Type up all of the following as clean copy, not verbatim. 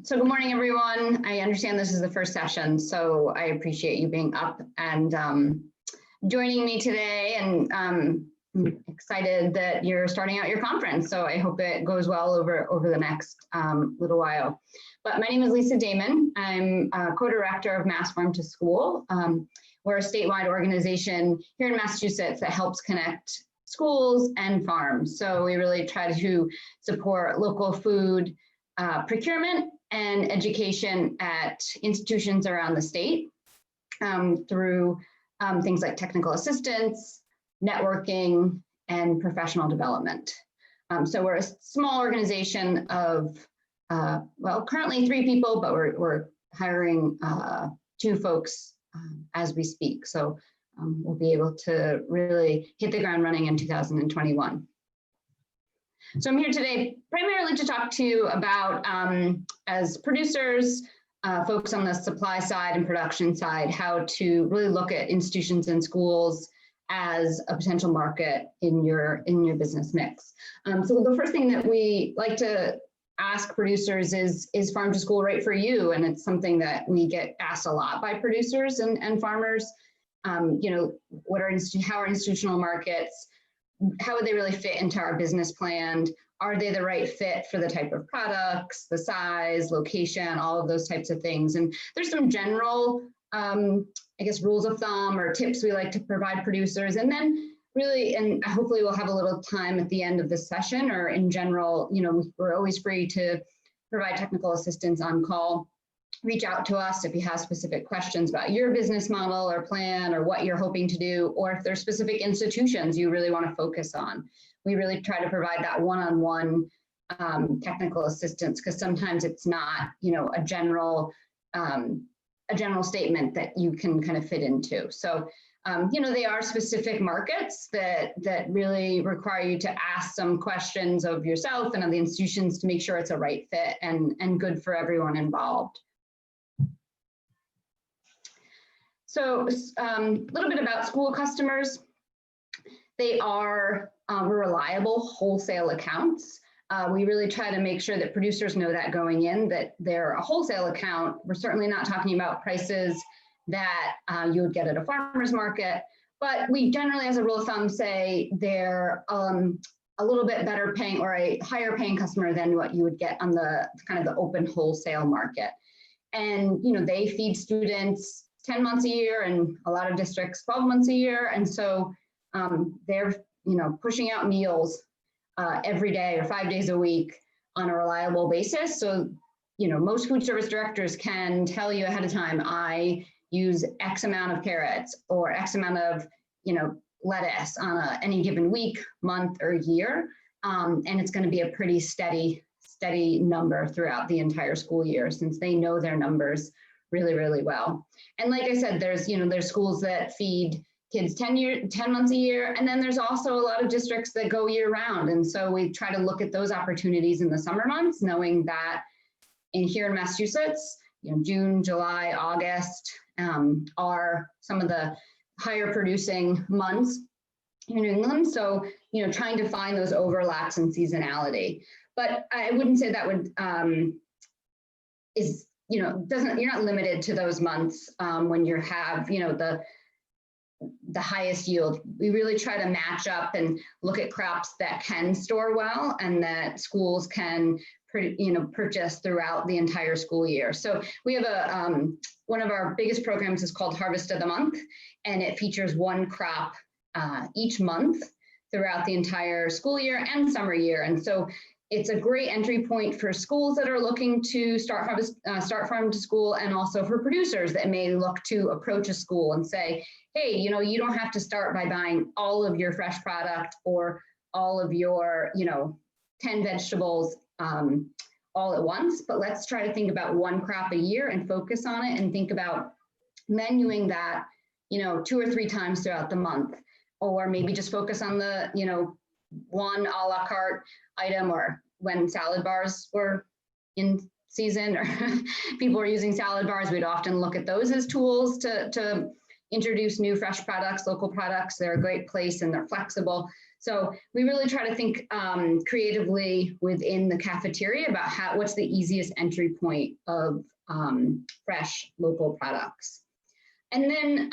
So good morning, everyone. I understand this is the first session, so I appreciate you being up and joining me today, and I'm excited that you're starting out your conference. So I hope it goes well over the next little while. But my name is Lisa Damon. I'm co-director of Mass Farm to School. We're a statewide organization here in Massachusetts that helps connect schools and farms. So we really try to support local food procurement and education at institutions around the state through things like technical assistance, networking, and professional development. So we're a small organization of, well, currently 3 people, but we're hiring 2 folks as we speak. So we'll be able to really hit the ground running in 2021. So I'm here today primarily to talk to you about, as producers, folks on the supply side and production side, how to really look at institutions and schools as a potential market in your business mix. So the first thing that we like to ask producers is farm to school right for you? And it's something that we get asked a lot by producers and farmers. You know, how are institutional markets? How would they really fit into our business plan? Are they the right fit for the type of products, the size, location, all of those types of things? And there's some general, I guess, rules of thumb or tips we like to provide producers. And then really, and hopefully we'll have a little time at the end of this session, or in general, you know, we're always free to provide technical assistance on call. Reach out to us if you have specific questions about your business model or plan or what you're hoping to do, or if there's specific institutions you really want to focus on. We really try to provide that one-on-one technical assistance, because sometimes it's not, you know, a general statement that you can kind of fit into. So, you know, they are specific markets that really require you to ask some questions of yourself and of the institutions to make sure it's a right fit and good for everyone involved. So a little bit about school customers. They are reliable wholesale accounts. We really try to make sure that producers know that going in, that they're a wholesale account. We're certainly not talking about prices that you would get at a farmer's market, but we generally, as a rule of thumb, say they're a little bit better paying or a higher paying customer than what you would get on the kind of the open wholesale market. And, you know, they feed students 10 months a year, and a lot of districts 12 months a year. And so they're, you know, pushing out meals every day or 5 days a week on a reliable basis. So, you know, most food service directors can tell you ahead of time, I use X amount of carrots or X amount of, you know, lettuce on any given week, month, or year. And it's going to be a pretty steady number throughout the entire school year, since they know their numbers really, really well. And like I said, there's schools that feed kids 10 months a year, and then there's also a lot of districts that go year round. And so we try to look at those opportunities in the summer months, knowing that here in Massachusetts, you know, June, July, August are some of the higher producing months in New England. So, you know, trying to find those overlaps in seasonality. But I wouldn't say that would you know, you're not limited to those months when you have, you know, the highest yield. We really try to match up and look at crops that can store well and that schools can, you know, purchase throughout the entire school year. So we have one of our biggest programs is called Harvest of the Month, and it features one crop each month throughout the entire school year and summer year. And so it's a great entry point for schools that are looking to start farm to school, and also for producers that may look to approach a school and say, hey, you know, you don't have to start by buying all of your fresh product or all of your, you know, 10 vegetables all at once, but let's try to think about one crop a year and focus on it, and think about menuing that, you know, 2 or 3 times throughout the month, or maybe just focus on the, you know, one a la carte item, or when salad bars were in season or people were using salad bars, we'd often look at those as tools to introduce new fresh products, local products. They're a great place and they're flexible. So we really try to think creatively within the cafeteria about what's the easiest entry point of fresh local products. And then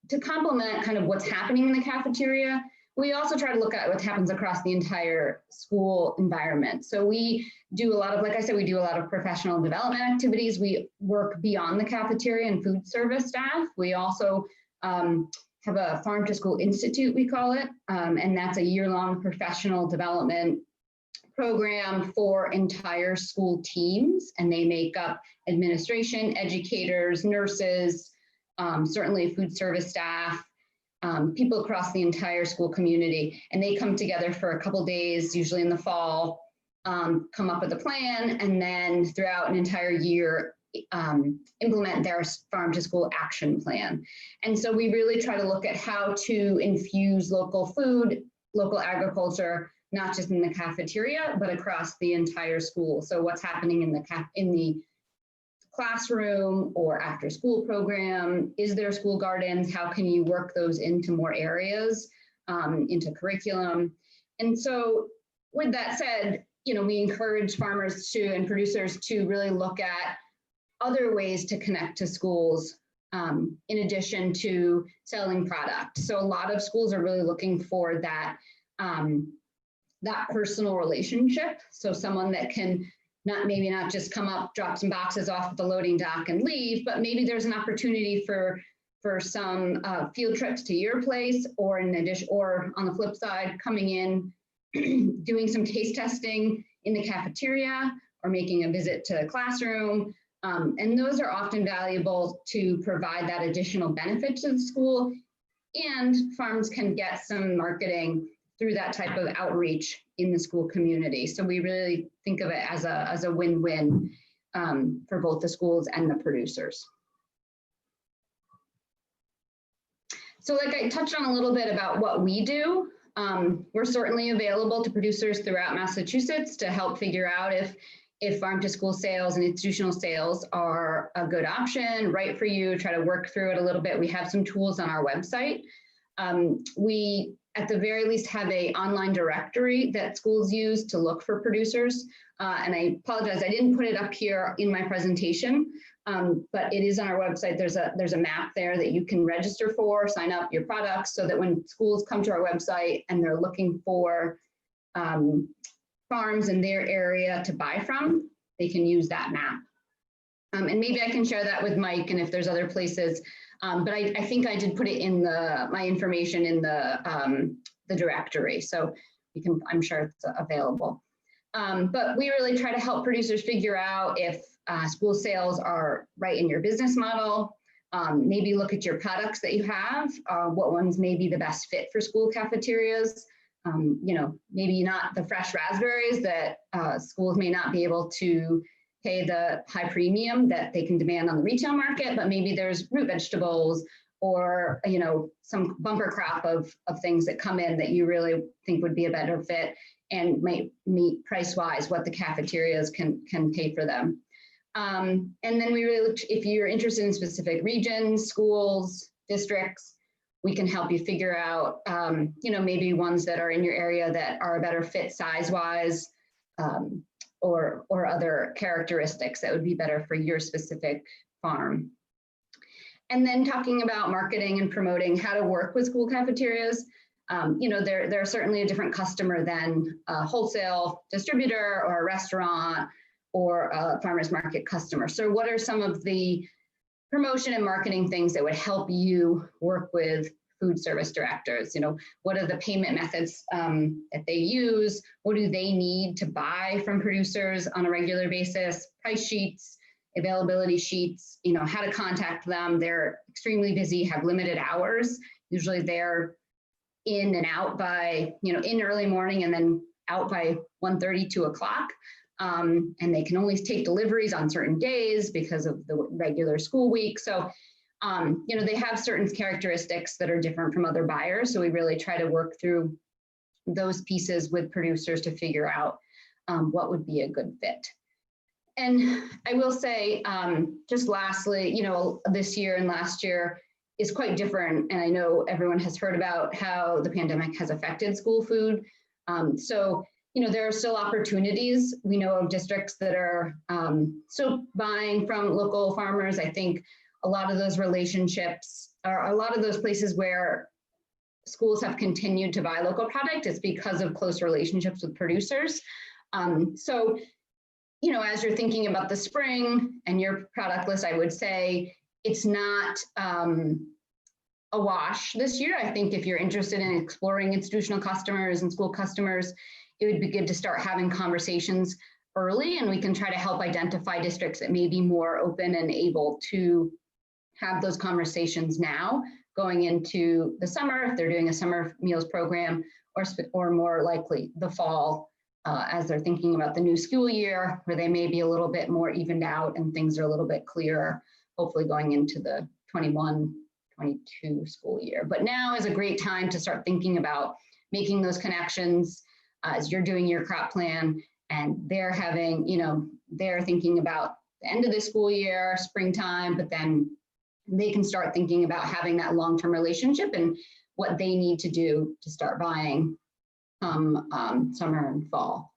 to complement kind of what's happening in the cafeteria, we also try to look at what happens across the entire school environment. So we do a lot of, like I said, we do a lot of professional development activities. We work beyond the cafeteria and food service staff. We also have a Farm to School Institute, we call it, and that's a year-long professional development program for entire school teams, and they make up administration, educators, nurses, certainly food service staff, people across the entire school community, and they come together for a couple days, usually in the fall, come up with a plan, and then throughout an entire year, implement their farm to school action plan. And so we really try to look at how to infuse local food, local agriculture, not just in the cafeteria, but across the entire school. So what's happening in the classroom or after school program? Is there school gardens? How can you work those into more areas, into curriculum? And so with that said, we encourage farmers and producers to really look at other ways to connect to schools in addition to selling product. So a lot of schools are really looking for that, that personal relationship. So someone that can maybe not just come up, drop some boxes off at the loading dock and leave, but maybe there's an opportunity for some field trips to your place, or in addition, or on the flip side, coming in, doing some taste testing in the cafeteria, or making a visit to the classroom. And those are often valuable to provide that additional benefit to the school, and farms can get some marketing through that type of outreach in the school community. So we really think of it as a win-win for both the schools and the producers. So like I touched on a little bit about what we do, we're certainly available to producers throughout Massachusetts to help figure out if farm to school sales and institutional sales are a good option, right for you, try to work through it a little bit. We have some tools on our website. We, at the very least, have an online directory that schools use to look for producers. And I apologize, I didn't put it up here in my presentation, but it is on our website. There's a map there that you can register for, sign up your products, so that when schools come to our website and they're looking for farms in their area to buy from, they can use that map. And maybe I can share that with Mike, and if there's other places, but I think I did put it in my information in the directory, so you can, I'm sure it's available. But we really try to help producers figure out if school sales are right in your business model. Maybe look at your products that you have, what ones may be the best fit for school cafeterias. Maybe not the fresh raspberries that schools may not be able to pay the high premium that they can demand on the retail market, but maybe there's root vegetables or, some bumper crop of things that come in that you really think would be a better fit and might meet price-wise what the cafeterias can pay for them. And then we really, if you're interested in specific regions, schools, districts, we can help you figure out, maybe ones that are in your area that are a better fit size-wise, or other characteristics that would be better for your specific farm. And then talking about marketing and promoting how to work with school cafeterias, they're certainly a different customer than a wholesale distributor or a restaurant or a farmer's market customer. So what are some of the promotion and marketing things that would help you work with food service directors? What are the payment methods that they use? What do they need to buy from producers on a regular basis? Price sheets, availability sheets, how to contact them. They're extremely busy, have limited hours. Usually they're in and out by, in early morning and then out by 1:30, 2 o'clock. And they can only take deliveries on certain days because of the regular school week. So they have certain characteristics that are different from other buyers. So we really try to work through those pieces with producers to figure out what would be a good fit. And I will say, just lastly, this year and last year, is quite different. And I know everyone has heard about how the pandemic has affected school food. So, there are still opportunities. We know of districts that are still buying from local farmers. I think a lot of those relationships are a lot of those places where schools have continued to buy local product. It's because of close relationships with producers. So, as you're thinking about the spring and your product list, I would say it's not a wash this year. I think if you're interested in exploring institutional customers and school customers, it would be good to start having conversations early, and we can try to help identify districts that may be more open and able to have those conversations now going into the summer, if they're doing a summer meals program, or more likely the fall, as they're thinking about the new school year, where they may be a little bit more evened out and things are a little bit clearer, hopefully going into the 21-22 school year. But now is a great time to start thinking about making those connections as you're doing your crop plan, and they're having, they're thinking about the end of the school year, springtime, but then they can start thinking about having that long-term relationship and what they need to do to start buying summer and fall.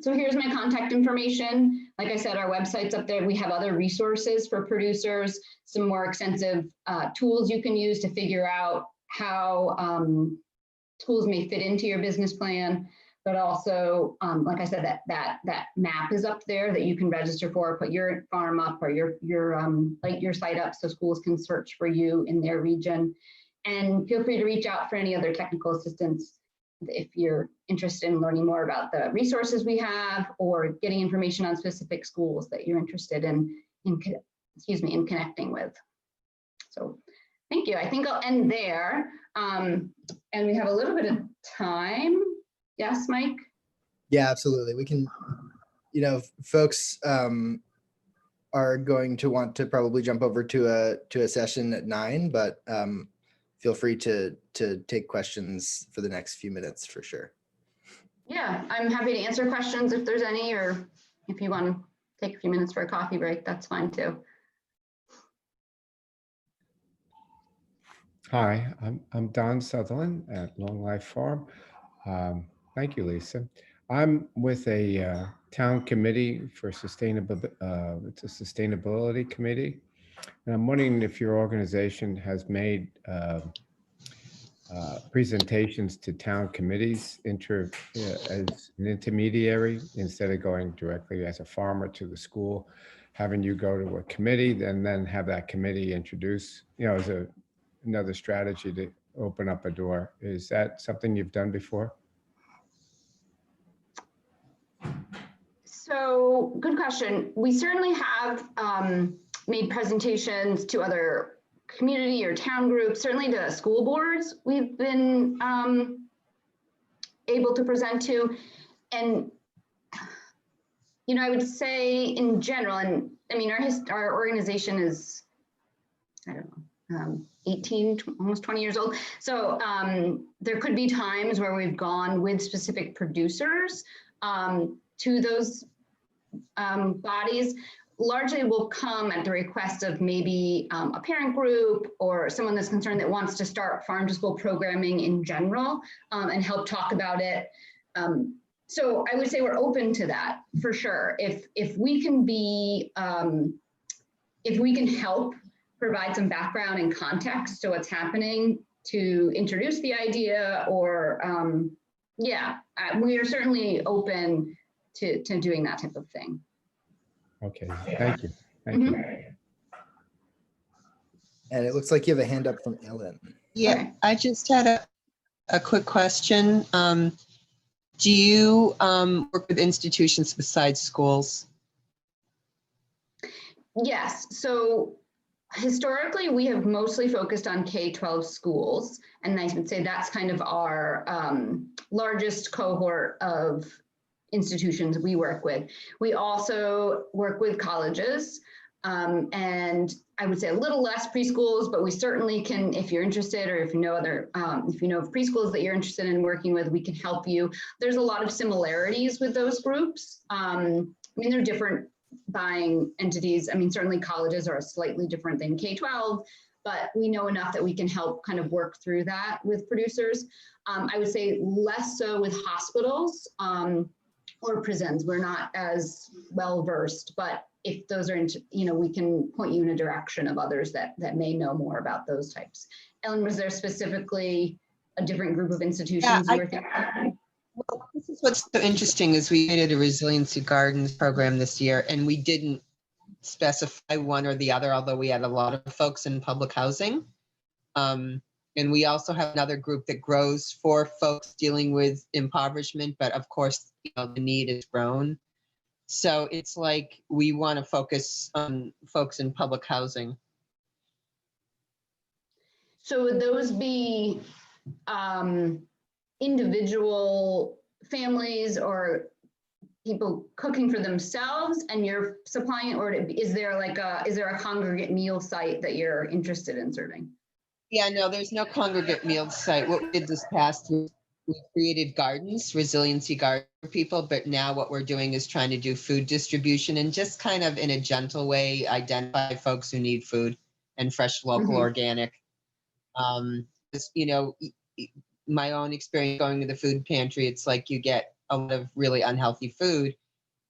So here's my contact information. Like I said, our website's up there. We have other resources for producers, some more extensive tools you can use to figure out how tools may fit into your business plan. But also, like I said, that map is up there that you can register for, put your farm up or your site up so schools can search for you in their region. And feel free to reach out for any other technical assistance if you're interested in learning more about the resources we have or getting information on specific schools that you're interested in connecting with. So thank you. I think I'll end there. And we have a little bit of time. Yes, Mike? Yeah, absolutely. We can, folks are going to want to probably jump over to a session at 9, but feel free to take questions for the next few minutes for sure. Yeah, I'm happy to answer questions if there's any, or if you want to take a few minutes for a coffee break, that's fine too. Hi, I'm Don Sutherland at Long Life Farm. Thank you, Lisa. I'm with a town committee for sustainability. It's a sustainability committee, and I'm wondering if your organization has made presentations to town committees as an intermediary, instead of going directly as a farmer to the school, having you go to a committee and then have that committee introduce, as another strategy to open up a door. Is that something you've done before? So good question. We certainly have made presentations to other community or town groups, certainly to school boards we've been able to present to. And, I would say in general, and I mean, our organization is, I don't know, 18, almost 20 years old. So there could be times where we've gone with specific producers to those bodies. Largely will come at the request of maybe a parent group or someone that's concerned that wants to start farm to school programming in general and help talk about it. So I would say we're open to that for sure. If we can be, if we can help provide some background and context to what's happening to introduce the idea, or we are certainly open to doing that type of thing. Okay, thank you. Thank you. And it looks like you have a hand up from Ellen. Yeah, Okay. I just had a quick question. Do you work with institutions besides schools? Yes, so historically we have mostly focused on K-12 schools, and I would say that's kind of our largest cohort of institutions we work with. We also work with colleges, and I would say a little less preschools, but we certainly can, if you're interested, or if you know of preschools that you're interested in working with, we can help you. There's a lot of similarities with those groups. I mean, they're different buying entities. I mean, certainly colleges are slightly different than K-12, but we know enough that we can help kind of work through that with producers. I would say less so with hospitals or prisons. We're not as well versed, but if those are, we can point you in a direction of others that may know more about those types. Ellen, was there specifically a different group of institutions you were thinking? Well, this is what's so interesting is we created a Resiliency Gardens program this year, and we didn't specify one or the other, although we had a lot of folks in public housing. And we also have another group that grows for folks dealing with impoverishment, but of course, the need has grown. So it's like we want to focus on folks in public housing. So would those be individual families or people cooking for themselves and you're supplying it, or is there a congregate meal site that you're interested in serving? Yeah, no, there's no congregate meal site. What we did this past week, we created gardens, resiliency gardens for people, but now what we're doing is trying to do food distribution and just kind of in a gentle way identify folks who need food and fresh, local, organic. My own experience going to the food pantry, it's like you get a lot of really unhealthy food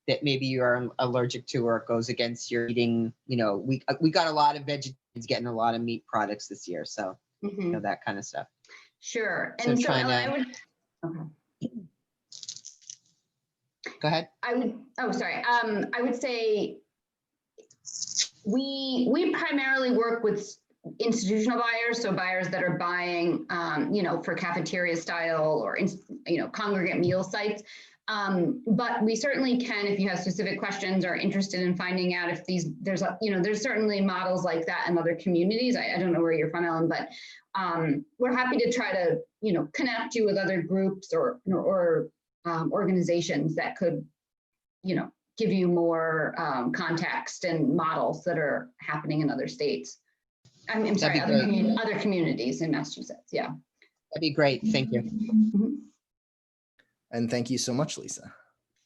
that maybe you are allergic to or it goes against your eating. We got a lot of vegetarians getting a lot of meat products this year, so that kind of stuff. Sure. So And so trying Ellen, to. okay. Go ahead. I would say we primarily work with institutional buyers, so buyers that are buying, for cafeteria style or, congregate meal sites. But we certainly can, if you have specific questions or interested in finding out if there's certainly models like that in other communities. I don't know where you're from, Ellen, but we're happy to try to, connect you with other groups or organizations that could, give you more context and models that are happening in other states. I'm sorry, other communities in Massachusetts. Yeah. That'd be great. Thank you. And thank you so much, Lisa.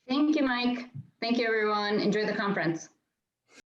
Thank you, Mike. Thank you, everyone. Enjoy the conference.